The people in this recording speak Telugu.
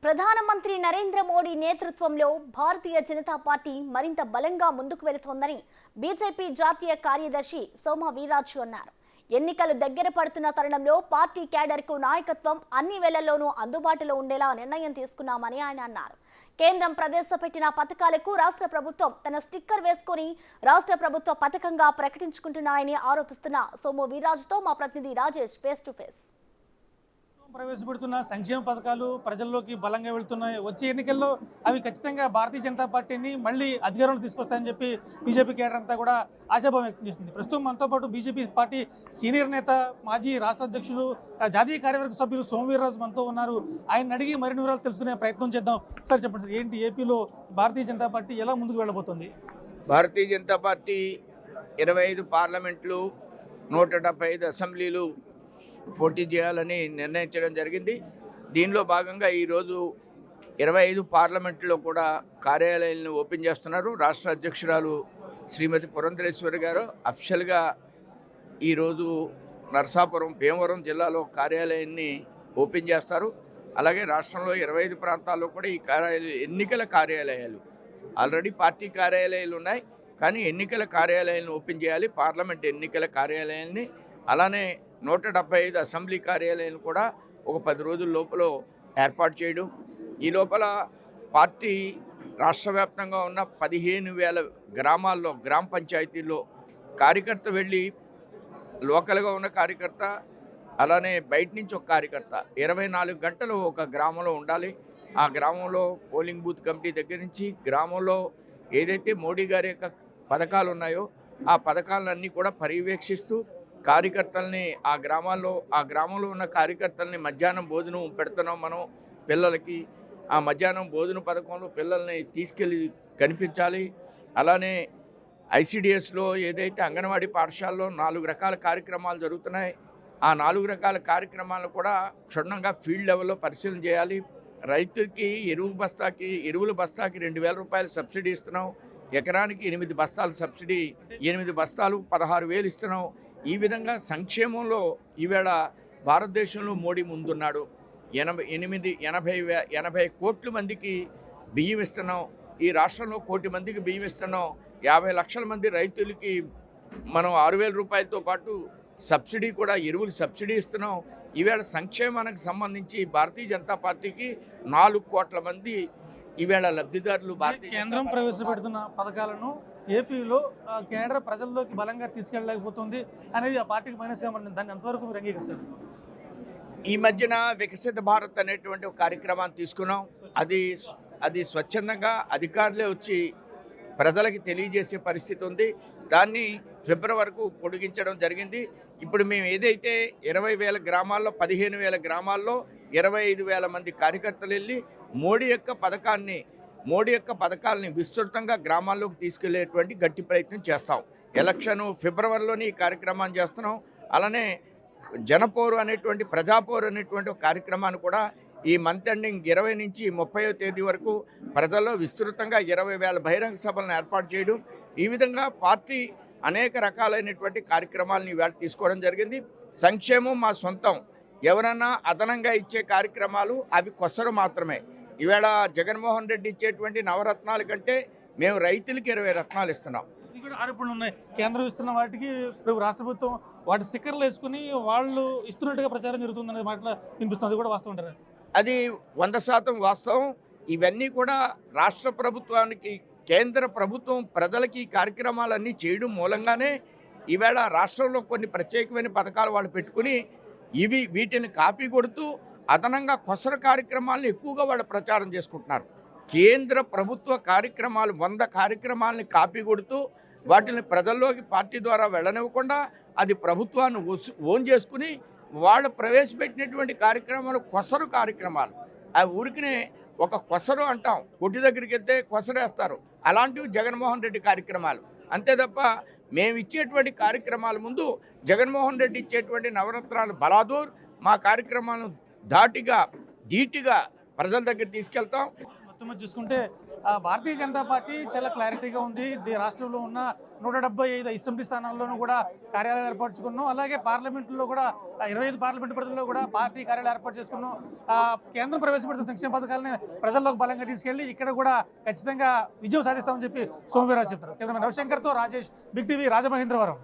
ప్రధానమంత్రి నరేంద్ర మోడీ నేతృత్వంలో భారతీయ జనతా పార్టీ మరింత బలంగా ముందుకు వెళుతోందని బీజేపీ జాతీయ కార్యదర్శి సోమ వీర్రాజు అన్నారు. ఎన్నికలు దగ్గర పడుతున్న తరుణంలో పార్టీ క్యాడర్కు నాయకత్వం అన్ని వేళల్లోనూ అందుబాటులో ఉండేలా నిర్ణయం తీసుకున్నామని ఆయన అన్నారు. కేంద్రం ప్రవేశపెట్టిన పథకాలకు రాష్ట్ర ప్రభుత్వం తన స్టిక్కర్ వేసుకుని రాష్ట్ర ప్రభుత్వ పథకంగా ప్రకటించుకుంటున్నాయని ఆరోపిస్తున్న సోము వీర్రాజుతో మా ప్రతినిధి రాజేష్ ఫేస్ టు ఫేస్. ప్రవేశపెడుతున్న సంక్షేమ పథకాలు ప్రజల్లోకి బలంగా వెళ్తున్నాయి. వచ్చే ఎన్నికల్లో అవి ఖచ్చితంగా భారతీయ జనతా పార్టీని మళ్ళీ అధికారంలో తీసుకొస్తాయని చెప్పి బీజేపీ కేడర్ అంతా కూడా ఆశాభావం వ్యక్తం చేస్తుంది. ప్రస్తుతం మనతో పాటు బీజేపీ పార్టీ సీనియర్ నేత, మాజీ రాష్ట్ర అధ్యక్షులు, జాతీయ కార్యవర్గ సభ్యులు సోము వీర్రాజు మనతో ఉన్నారు. ఆయన అడిగి మరిన్ని వివరాలు తెలుసుకునే ప్రయత్నం చేద్దాం. సార్ చెప్పండి సార్, ఏంటి ఏపీలో భారతీయ జనతా పార్టీ ఎలా ముందుకు వెళ్ళబోతుంది? భారతీయ జనతా పార్టీ 25 పార్లమెంట్లు, 175 అసెంబ్లీలు పోటీ చేయాలని నిర్ణయించడం జరిగింది. దీనిలో భాగంగా ఈరోజు 25 పార్లమెంట్లో కూడా కార్యాలయాలను ఓపెన్ చేస్తున్నారు. రాష్ట్ర అధ్యక్షురాలు శ్రీమతి పురంధరేశ్వరి గారు అఫిషియల్గా ఈరోజు నరసాపురం, భీమవరం జిల్లాలో కార్యాలయాన్ని ఓపెన్ చేస్తారు. అలాగే రాష్ట్రంలో 25 ప్రాంతాల్లో కూడా ఈ ఎన్నికల కార్యాలయాలు, ఆల్రెడీ పార్టీ కార్యాలయాలు ఉన్నాయి, కానీ ఎన్నికల కార్యాలయాలను ఓపెన్ చేయాలి. పార్లమెంట్ ఎన్నికల కార్యాలయాన్ని, అలానే 175 అసెంబ్లీ కార్యాలయాలు కూడా ఒక 10 రోజుల లోపల ఏర్పాటు చేయడం. ఈ లోపల పార్టీ రాష్ట్ర వ్యాప్తంగా ఉన్న 15,000 గ్రామాల్లో, గ్రామ పంచాయతీల్లో కార్యకర్త వెళ్ళి, లోకల్గా ఉన్న కార్యకర్త, అలానే బయట నుంచి ఒక కార్యకర్త 24 గంటలు ఒక గ్రామంలో ఉండాలి. ఆ గ్రామంలో పోలింగ్ బూత్ కమిటీ దగ్గర నుంచి గ్రామంలో ఏదైతే మోడీ గారి యొక్క పథకాలు ఉన్నాయో ఆ పథకాలన్నీ కూడా పర్యవేక్షిస్తూ కార్యకర్తల్ని ఆ గ్రామంలో ఉన్న కార్యకర్తల్ని మధ్యాహ్నం భోజనం పెడుతున్నాం మనం పిల్లలకి. ఆ మధ్యాహ్నం భోజన పథకంలో పిల్లల్ని తీసుకెళ్ళి కనిపించాలి. అలానే ఐసిడిఎస్లో ఏదైతే అంగన్వాడీ పాఠశాలలో 4 రకాల కార్యక్రమాలు జరుగుతున్నాయి, ఆ 4 రకాల కార్యక్రమాలను కూడా క్షుణ్ణంగా ఫీల్డ్ లెవెల్లో పరిశీలన చేయాలి. రైతుకి ఎరువుల బస్తాకి 2,000 రూపాయలు సబ్సిడీ ఇస్తున్నాం. ఎకరానికి 8 బస్తాలు సబ్సిడీ, 8 బస్తాలు 16,000 ఇస్తున్నాం. ఈ విధంగా సంక్షేమంలో ఈవేళ భారతదేశంలో మోడీ ముందున్నాడు. 80 కోట్ల మందికి బియ్యం ఇస్తున్నాం. ఈ రాష్ట్రంలో 1 కోటి మందికి బియ్యం ఇస్తున్నాం. 50 లక్షల మంది రైతులకి మనం 6,000 రూపాయలతో పాటు సబ్సిడీ కూడా, ఎరువులు సబ్సిడీ ఇస్తున్నాం. ఈవేళ సంక్షేమానికి సంబంధించి భారతీయ జనతా పార్టీకి 4 కోట్ల మంది ఈవేళ లబ్ధిదారులు. కేంద్రం ప్రవేశపెడుతున్న పథకాలను ఏపీలో కేంద్ర ప్రజల్లోకి బలంగా తీసుకెళ్ళలేకపోతుంది అనేది ఆ పార్టీకి మైనస్గా మనం దాన్ని ఎంతవరకు మీరు అంగీకరిస్తారు? ఈ మధ్యన వికసిత భారత్ అనేటువంటి ఒక కార్యక్రమాన్ని తీసుకున్నాం. అది స్వచ్ఛందంగా అధికారులే వచ్చి ప్రజలకి తెలియజేసే పరిస్థితి ఉంది. దాన్ని ఫిబ్రవరి వరకు పొడిగించడం జరిగింది. ఇప్పుడు మేము ఏదైతే 20,000 గ్రామాల్లో, 15,000 గ్రామాల్లో 25,000 మంది కార్యకర్తలు వెళ్ళి మోడీ యొక్క పథకాలని విస్తృతంగా గ్రామాల్లోకి తీసుకెళ్లేటువంటి గట్టి ప్రయత్నం చేస్తాం. ఎలక్షన్ ఫిబ్రవరిలోని ఈ కార్యక్రమాన్ని చేస్తున్నాం. అలానే జనపోరు అనేటువంటి, ప్రజాపోరు అనేటువంటి ఒక కార్యక్రమాన్ని కూడా ఈ మంత్ ఎండింగ్ 20 నుంచి 30వ తేదీ వరకు ప్రజల్లో విస్తృతంగా 20,000 బహిరంగ సభలను ఏర్పాటు చేయడం. ఈ విధంగా పార్టీ అనేక రకాలైనటువంటి కార్యక్రమాలను ఈవేళ తీసుకోవడం జరిగింది. సంక్షేమం మా సొంతం, ఎవరన్నా అదనంగా ఇచ్చే కార్యక్రమాలు అవి కొసరు మాత్రమే. ఈవేళ జగన్మోహన్ రెడ్డి ఇచ్చేటువంటి నవరత్నాల కంటే మేము రైతులకి 20 రత్నాలు ఇస్తున్నాం. ఆరోపణలు ఉన్నాయి, కేంద్రం ఇస్తున్న వాటికి రాష్ట్ర ప్రభుత్వం వాటి స్టిక్కర్లు వేసుకుని వాళ్ళు ఇస్తున్నట్టుగా ప్రచారం జరుగుతుందనే మాటలు వినిపిస్తుంది. అది కూడా వాస్తవం అంటారా? అది 100% వాస్తవం. ఇవన్నీ కూడా రాష్ట్ర ప్రభుత్వానికి, కేంద్ర ప్రభుత్వం ప్రజలకి కార్యక్రమాలన్నీ చేయడం మూలంగానే ఈవేళ రాష్ట్రంలో కొన్ని ప్రత్యేకమైన పథకాలు వాళ్ళు పెట్టుకుని వీటిని కాపీ కొడుతూ అదనంగా కొసర కార్యక్రమాలను ఎక్కువగా వాళ్ళు ప్రచారం చేసుకుంటున్నారు. కేంద్ర ప్రభుత్వ కార్యక్రమాలు 100 కార్యక్రమాలని కాపీ కొడుతూ వాటిని ప్రజల్లోకి పార్టీ ద్వారా వెళ్ళనివ్వకుండా అది ప్రభుత్వాన్ని ఓన్ చేసుకుని వాళ్ళు ప్రవేశపెట్టినటువంటి కార్యక్రమాలు కొసరు కార్యక్రమాలు. ఆ ఊరికినే ఒక కొసరు అంటాం, కొట్టి దగ్గరికి వెళ్తే కొసరేస్తారు, అలాంటివి జగన్మోహన్ రెడ్డి కార్యక్రమాలు. అంతే తప్ప మేము ఇచ్చేటువంటి కార్యక్రమాల ముందు జగన్మోహన్ రెడ్డి ఇచ్చేటువంటి నవరత్నాలు బలాదూర్, మా కార్యక్రమాలను ధీటుగా ప్రజల దగ్గర తీసుకెళ్తాం. మొత్తం చూసుకుంటే భారతీయ జనతా పార్టీ చాలా క్లారిటీగా ఉంది. రాష్ట్రంలో ఉన్న 175 అసెంబ్లీ స్థానాల్లోనూ కూడా కార్యాలయాలు ఏర్పరచుకున్నాం. అలాగే పార్లమెంట్లో కూడా 25 పార్లమెంటు పరిధిలో కూడా పార్టీ కార్యాలయాలు ఏర్పాటు చేసుకున్నాం. కేంద్రం ప్రవేశపెడుతున్న సంక్షేమ పథకాలని ప్రజల్లోకి బలంగా తీసుకెళ్లి ఇక్కడ కూడా ఖచ్చితంగా విజయం సాధిస్తామని చెప్పి సోము వీర్రాజు చెప్పారు. కెమెరామెన్ రవిశంకర్తో రాజేష్, బిగ్ టీవీ, రాజమహేంద్రవరం.